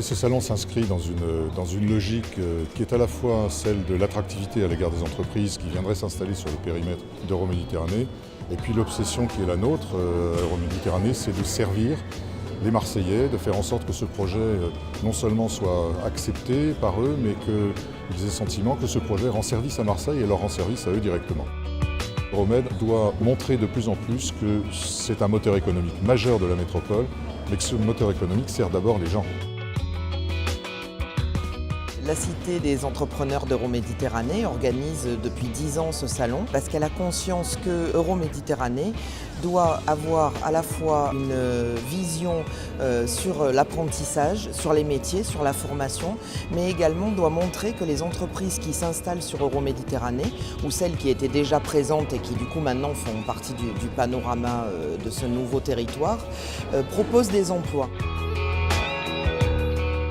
Ce salon s'inscrit dans une logique qui est à la fois celle de l'attractivité à l'égard des entreprises qui viendraient s'installer sur le périmètre d'Euroméditerranée, et puis l'obsession qui est la nôtre à Euroméditerranée, c'est de servir les Marseillais, de faire en sorte que ce projet non seulement soit accepté par eux, mais qu'ils aient le sentiment que ce projet rend service à Marseille et leur rend service à eux directement. Euromed doit montrer de plus en plus que c'est un moteur économique majeur de la métropole, mais que ce moteur économique sert d'abord les gens. La Cité des entrepreneurs d'Euroméditerranée organise depuis 10 ans ce salon parce qu'elle a conscience que Euroméditerranée doit avoir à la fois une vision sur l'apprentissage, sur les métiers, sur la formation, mais également doit montrer que les entreprises qui s'installent sur Euroméditerranée ou celles qui étaient déjà présentes et qui du coup maintenant font partie du panorama de ce nouveau territoire proposent des emplois.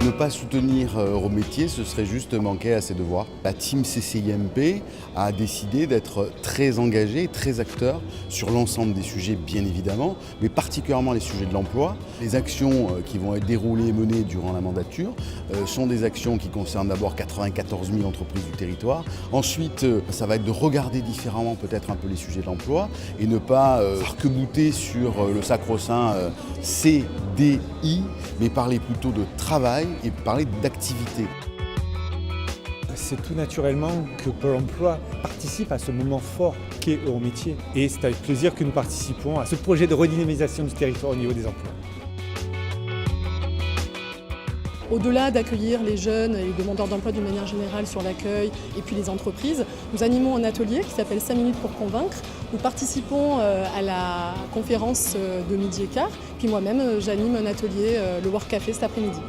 Ne pas soutenir Eurométier, ce serait juste manquer à ses devoirs. La team CCIMP a décidé d'être très engagée, très acteur sur l'ensemble des sujets bien évidemment, mais particulièrement les sujets de l'emploi. Les actions qui vont être déroulées et menées durant la mandature sont des actions qui concernent d'abord 94 000 entreprises du territoire. Ensuite, ça va être de regarder différemment peut-être un peu les sujets de l'emploi et ne pas arc-bouter sur le sacro-saint CDI, mais parler plutôt de travail et parler d'activité. C'est tout naturellement que Pôle emploi participe à ce moment fort qu'est Eurométier. Et c'est avec plaisir que nous participons à ce projet de redynamisation du territoire au niveau des emplois. Au-delà d'accueillir les jeunes et les demandeurs d'emploi d'une manière générale sur l'accueil et puis les entreprises, nous animons un atelier qui s'appelle 5 minutes pour convaincre. Nous participons à la conférence de midi et quart, puis moi-même j'anime un atelier, le Work Café cet après-midi.